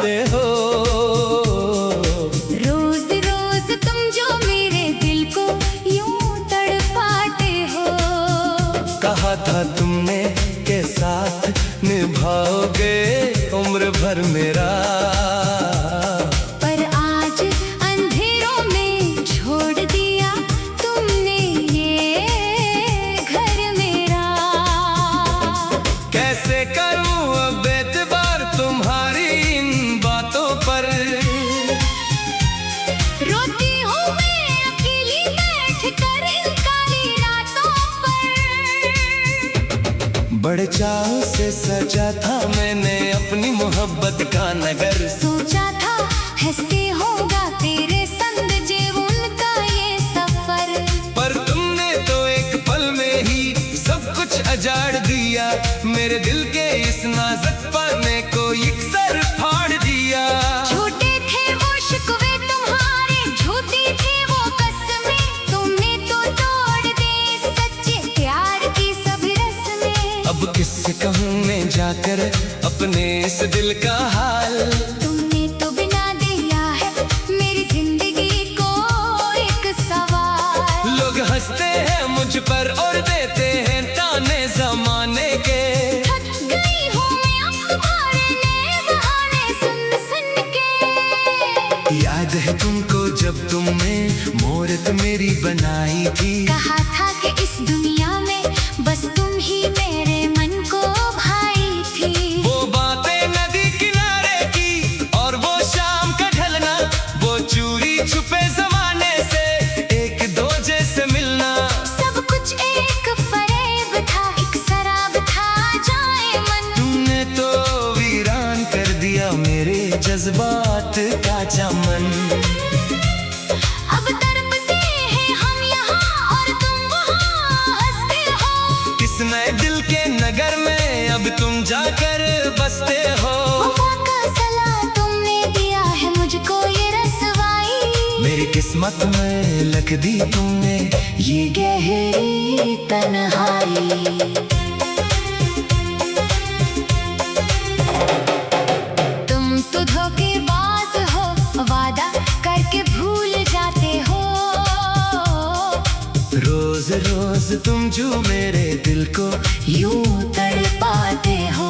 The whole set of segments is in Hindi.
जाते हो। रोज रोज तुम जो मेरे दिल को यूं तड़पाते हो। कहा था तुमने के साथ निभाओगे उम्र भर मेरा, पर आज अंधेरों में छोड़ दिया तुमने ये घर मेरा। कैसे करूं अब एतबार तुम्हारी इन बातों पर। रोती हूँ मैं अकेली बैठ कर इन काली रातों पर। बड़े चाव से सजा था मैंने अपनी मोहब्बत का नगर। सोचा था हंसते होगा तेरे संग जीवन का ये सफर, पर तुमने तो एक पल में ही सब कुछ अजाड़ दिया। मेरे दिल के इस नाजुक पाने को यकसर फाड़ दिया। झूठे थे वो शिकवे तुम्हारे, झूठी थी वो कसमें, तुमने तो तोड़ दी सच्चे प्यार की सब रस्में। अब किससे कहूँ मैं जाकर अपने इस दिल का हाल। तुमने तो बिना दिया है मेरी जिंदगी को एक सवाल। लोग हंसते हैं मुझ पर और देते हैं ताने जमाने के। थक गई हूँ मैं अब तुम्हारे नए बहाने सुन सुन के। याद है तुमको जब तुमने मूरत मेरी बनाई थी। कहा था कि इस दुनिया में बस तुम ही मेरे मन को भाई थी। वो बातें नदी किनारे की और वो शाम का ढलना, वो चूरी छुपे जमाने से एक दो जैसे मिलना। सब कुछ एक फरेब था, एक शराब था जाए मन। तुमने तो वीरान कर दिया मेरे जज्बात का चमन। अब तड़पते हैं हम यहाँ और तुम वहाँ हंसते हो। किस नए दिल के नगर में अब तुम जाकर बसते हो। वफा का सला तुमने दिया है मुझको ये रसवाई। मेरी किस्मत में लिख दी तुमने ये गहरी तन्हाई। तुम तो धोखेबाज हो, वादा करके भूल जाते हो। रोज रोज तुम जो मेरे दिल को यूं तड़पाते हो।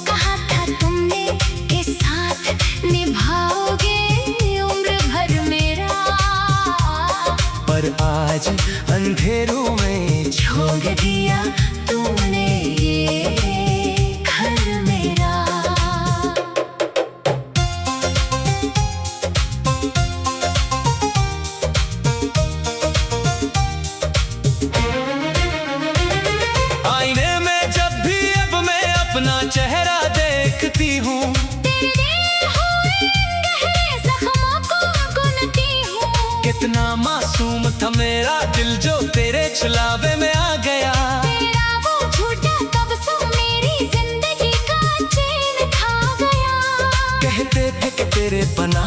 कहा था तुमने के साथ निभाओगे उम्र भर मेरा, पर आज अंधेरों में छोड़ दिया तुमने ये घर मेरा। आईने में जब भी अब मैं अपना चेहरा देखती हूँ। तेरे दिए हुए गहरे जख्मों को गुनती हूँ। कितना मासूम था मेरा दिल जो तेरे छुलावे में आ गया। तेरा वो झूठा तबस्सुम मेरी जिंदगी का चैन खा गया। कहते थे कि तेरे बना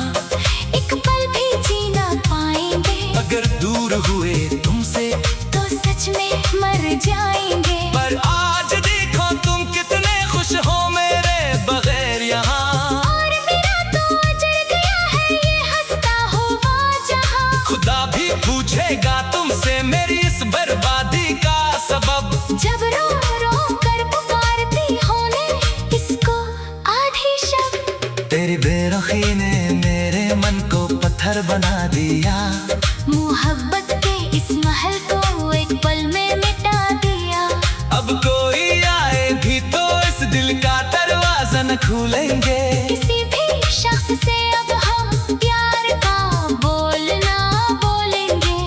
एक पल भी जीना पाएंगे, अगर दूर हुए तुमसे तो सच में मर जाएंगे। पर आज देखो तुम कितने खुश हो मेरे बगैर यहाँ। और मेरा तो अजर गया है ये हंसता हुआ जहां। खुदा भी पूछेगा तुमसे मेरी इस बर्बादी का सबब। जब रो रो कर पुकारती होने इसको आधी शब। तेरी बेरुखी ने मेरे मन को पत्थर बना दिया। मोहब्बत के इस महल को एक पल में मिटा दिया। अब कोई आए भी तो इस दिल का दरवाजा न खोलेंगे। किसी भी शख्स से अब हम प्यार का बोलना बोलेंगे।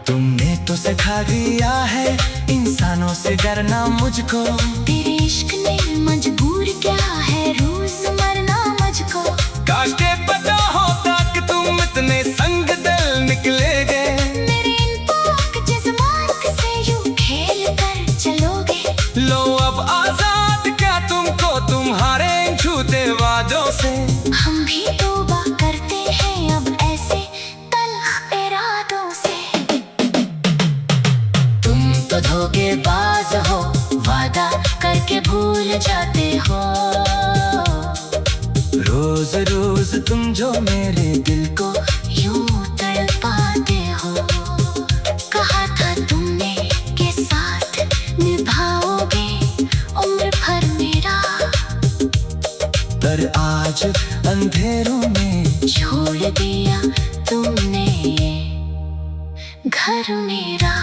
तुमने तो सिखा दिया है इंसानों से डरना मुझको। तेरे इश्क ने मजबूर क्या है रोज मरना मुझको। काश के पता होता कि तुम इतने संग दिल निकले गए। मेरे इन पाक जज्बात से यूं खेल कर चलोगे। लो अब आजाद क्या तुमको तुम्हारे इन झूठे वादों से। हम भी तौबा करते हैं अब ऐसे तल्ख इरादों से। तुम तो धोखेबाज हो, वादा जो मेरे दिल को यूं तड़पाते हो। कहा था तुमने के साथ निभाओगे उम्र भर मेरा, पर आज अंधेरों में छोड़ दिया तुमने ये घर मेरा।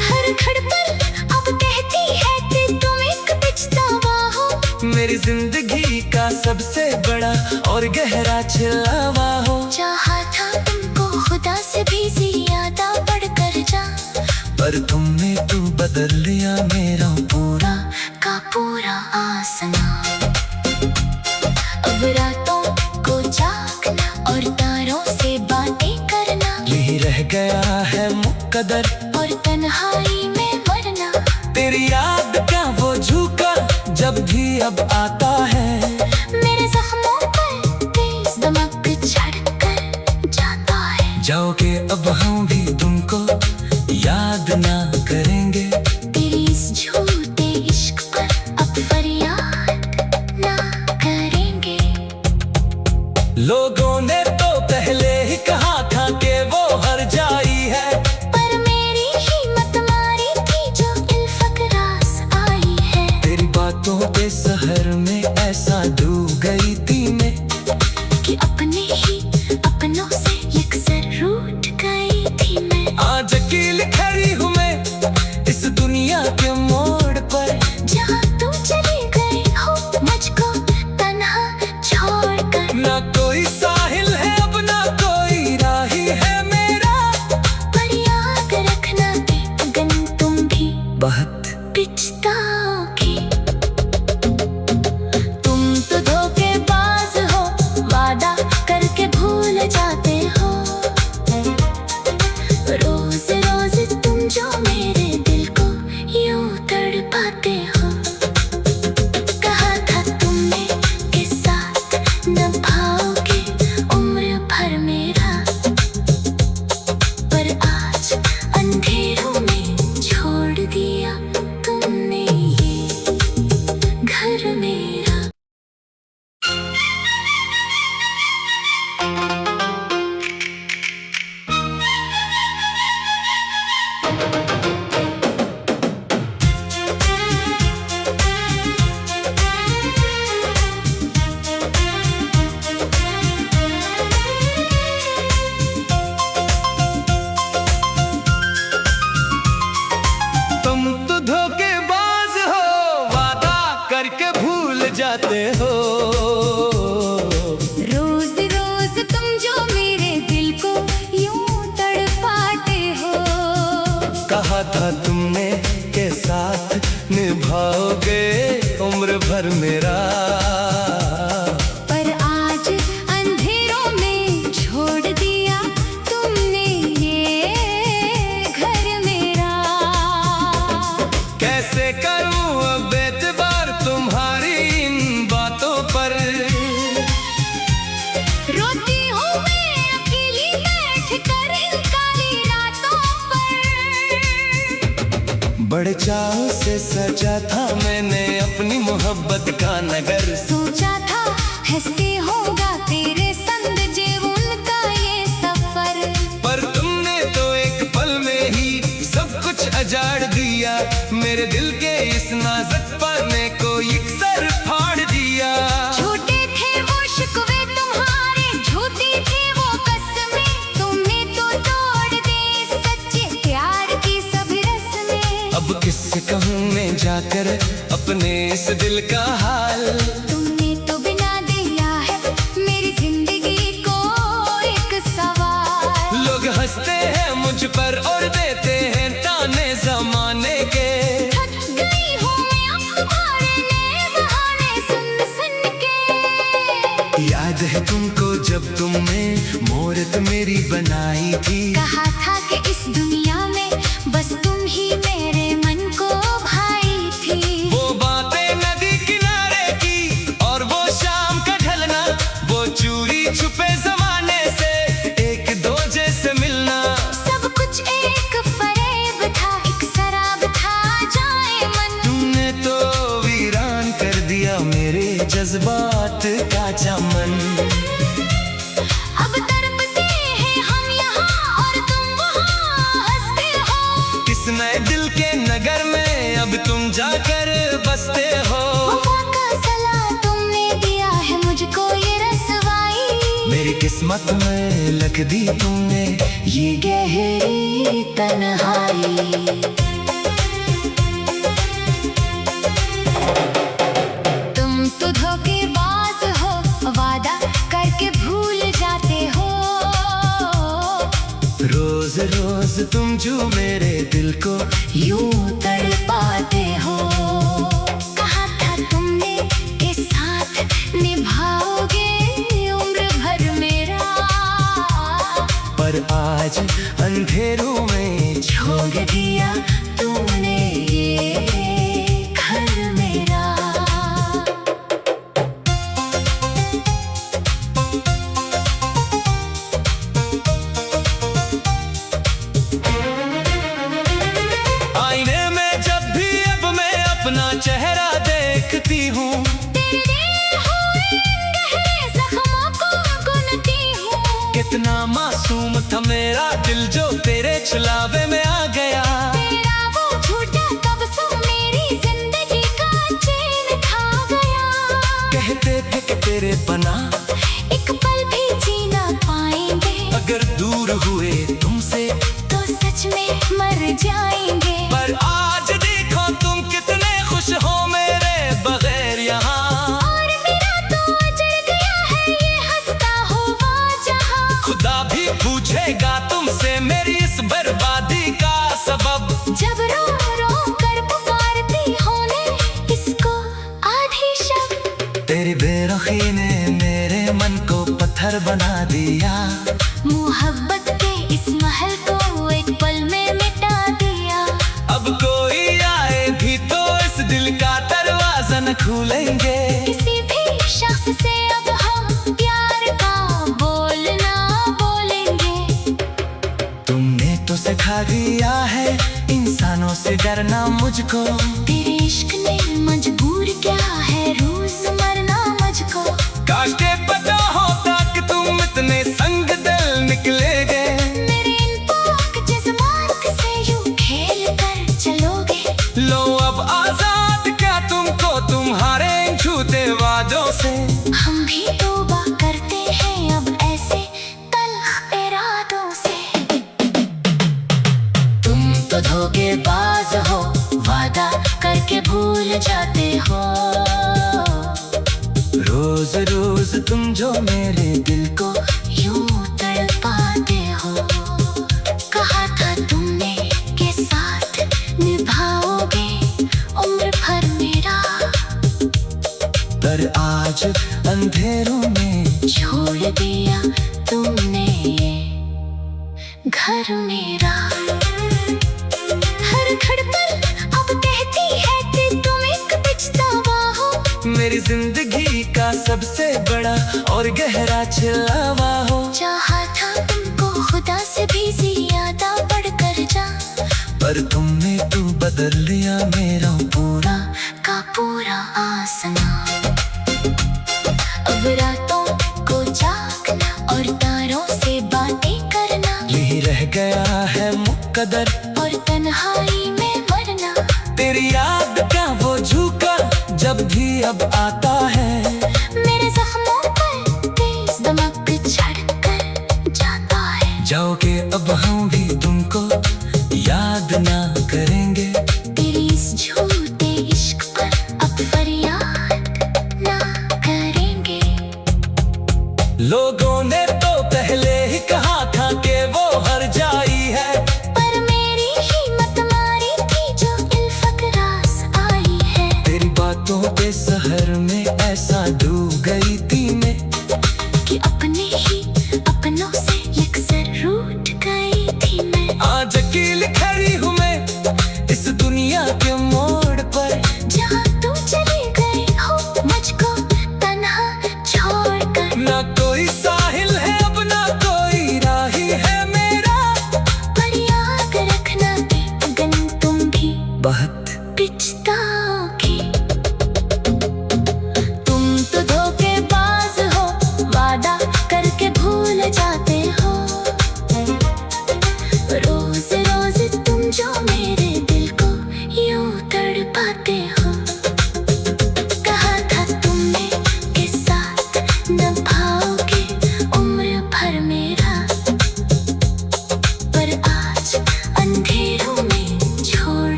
हर धड़कन अब कहती है कि तुम एक पछतावा हो। मेरी जिंदगी का सबसे बड़ा और गहरा छिलावा हो। चाहा था तुमको खुदा से भी ज्यादा बढ़कर जा, पर तुमने तो बदल लिया मेरा पूरा का पूरा आसमां। अब रातों को जागना और तारों से बातें करना, यही रह गया है मुकद्दर। और तन्हाई में मरना। तेरी याद का वो झोंका जब भी अब आता है, मेरे जख्मों पर तेज दमक चढ़कर जाता है। जाओगे अब हम भी तुमको याद ना करेंगे। तेरी इस झूठे इश्क पर अब फरियाद ना करेंगे। लोगों ने तो पहले ही कहा था कि वो हर जाई है, पर मेरी हिम्मत मारी थी जो इल्फत रास आई है। तेरी बातों पे शहर में ऐसा डूब गई थी मैं कि अपने ही अपनों से यकसर रूठ गई थी मैं। आज अकेली खड़ी हूँ मैं इस दुनिया के मोड़ पर, जहाँ तुम चले गए हो मुझको तन्हा छोड़कर। ना कोई साहिल है अब ना कोई राही है मेरा, पर याद रखना एक दिन तुम भी बहुत पिछताओगे। तुम तो धोखेबाज हो, वादा करके भूल जाते हो। रोज रोज तुम जो मेरे दिल को यूं तड़पाते हो। कहा था तुमने के साथ निभाओगे उम्र भर मेरा, पर आज अंधेरों में छोड़ दिया तुमने ये घर मेरा। तुम तो धोखेबाज हो, वादा करके भूल जाते हो। रोज रोज तुम जो मेरे दिल को यूं तड़पाते हो। कहा था तुमने के साथ निभाओगे उम्र भर मेरा, पर आज अंधेरों में छोड़ दिया तुमने ये घर मेरा। कैसे करूं अब एतबार तुम्हारी इन बातों पर। रोती हूँ मैं अकेली बैठ कर इन काली रातों पर। बड़े चाव से सजा था मैंने अपनी मोहब्बत का नगर। सोचा था ऐसे होगा तेरे संग जीवन का ये सफर, पर तुमने तो एक पल में ही सब कुछ अजाड़ दिया। मेरे दिल के इस नाजुक पाने को यकसर फाड़ दिया। झूठे थे वो शिकवे तुम्हारे, झूठी थी वो कसमें, तुमने तो तोड़ दी सच्चे प्यार की सब रस्में। अब किससे कहूँ मैं जाकर अपने इस दिल का हाल। तुमने तो बिना दिया है मेरी जिंदगी को एक सवाल। लोग हंसते हैं मुझ पर और देते हैं ताने जमाने के। थक गई हूँ मैं अब तुम्हारे नए बहाने सुन सुन के। याद है तुमको जब तुमने मूरत मेरी बनाई थी। कहा था कि इस दुनिया में बस तुम ही मेरे मन को भाई थी। वो बातें नदी किनारे की और वो शाम का ढलना, वो चोरी छुपे जमाने से एक दो जैसे मिलना। सब कुछ एक फरेब था, एक शराब था जाए मन। तुमने तो वीरान कर दिया मेरे जज्बात का चमन। अब तड़पते हैं हम यहाँ और तुम वहाँ हंसते हो। किस नए दिल के नगर में अब तुम जाकर बसते हो। वफा का सलाह तुमने दिया है मुझको ये रसवाई। मेरी किस्मत में लिख दी तुमने ये गहरी तन्हाई। तुम तो धोखेबाज हो, वादा करके भूल जाते हो। रोज रोज तुम जो मेरे दिल को यूं तड़पाते हो। कहा था तुमने के साथ निभाओगे उम्र भर मेरा, पर आज अंधेरों में छोड़ दिया तुमने ये घर मेरा। आईने में जब भी अब मैं अपना चेहरा देखती हूँ, तेरे हुए गहरे जख्मों को गुनती हूँ। कितना मासूम था मेरा दिल जो तेरे छुलावे में आ गया। तेरा वो झूठा तबस्सुम मेरी जिंदगी का चैन खा गया। कहते थे कि तेरे बना एक पल भी जी ना पाएंगे, अगर दूर हुए तुमसे तो सच में मर जाएंगे। पर आज देखो तुम कितने खुश हो मेरे बगैर यहाँ। और मेरा तो अजर गया है ये हंसता हुआ जहां। खुदा भी पूछेगा तुमसे मेरी इस बर्बादी का सबब। जब रो रो कर पुकारती होने इसको आधी शब। तेरी बेरुखी ने मेरे मन को पत्थर बना दिया। मोहब्बत के इस महल को एक पल में मिटा दिया। अब कोई आए भी तो इस दिल का दरवाजा न खोलेंगे। किसी भी शख्स से अब हम प्यार का बोलना बोलेंगे। तुमने तो सिखा दिया है इंसानों से डरना मुझको। तेरे इश्क ने मजबूर क्या है रोज मरना मुझको। काश के पता होता कि तुम इतने संग दिल निकलेगे। मेरे इन पाक जज्बात से यूं खेल कर चलोगे। लो अब आजाद क्या तुमको तुम्हारे झूठे वादों से। हम भी तौबा करते हैं अब ऐसे तल्ख इरादों से। तुम तो धोखेबाज हो, वादा करके भूल जाते हो। रोज रोज तुम जो मेरे दिल को यूं तड़पाते हो। कहा था तुमने के साथ निभाओगे उम्र भर मेरा, पर आज अंधेरों में छोड़ दिया तुमने ये घर मेरा। हर धड़कन अब कहती है कि तुम एक पछतावा हो। मेरी जिंदगी का सबसे बड़ा और गहरा छिलावा हो। चाहा था तुमको खुदा से भी ज्यादा बढ़कर जा, पर तुमने तो बदल लिया मेरा पूरा का पूरा आसमां। अब रातों को जागना और तारों से बातें करना, यही रह गया है मुकद्दर। और तन्हाई में मरना। तेरी याद का वो झोंका जब भी अब आता है, मेरे जख्मों पर तेज दमक छड़कर जाता है। जाओगे अब हम भी तुमको याद ना करेंगे। तेरी इस झूठे इश्क पर अब फरियाद ना करेंगे। लोगों ने तो पहले ही कहा था कि वो हर जाई है, पर मेरी हिम्मत मारी थी जो इल्फत रास आई है। तेरी बातों के शहर में ऐसा डूब गई थी